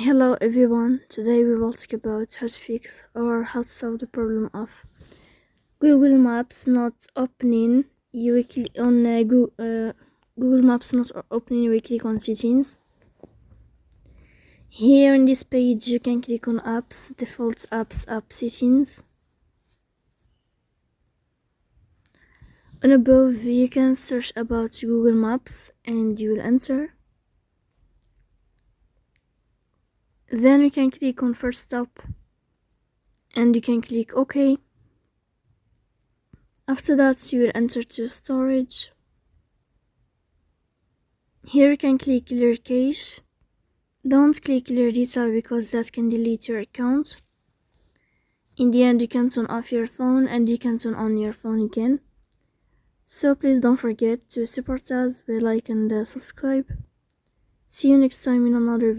Hello everyone, today we will talk about how to fix or how to solve the problem of Google Maps not opening. You click on Google Maps not opening, you click on settings. Here in this page you can click on apps, default apps, app settings. On above you can search about Google Maps and you will enter. Then you can click on first stop and you can click OK. After that you will enter to storage. Here you can click clear cache. Don't click clear data because that can delete your account. In the end you can turn off your phone and you can turn on your phone again. So please don't forget to support us by like and subscribe. See you next time in another video.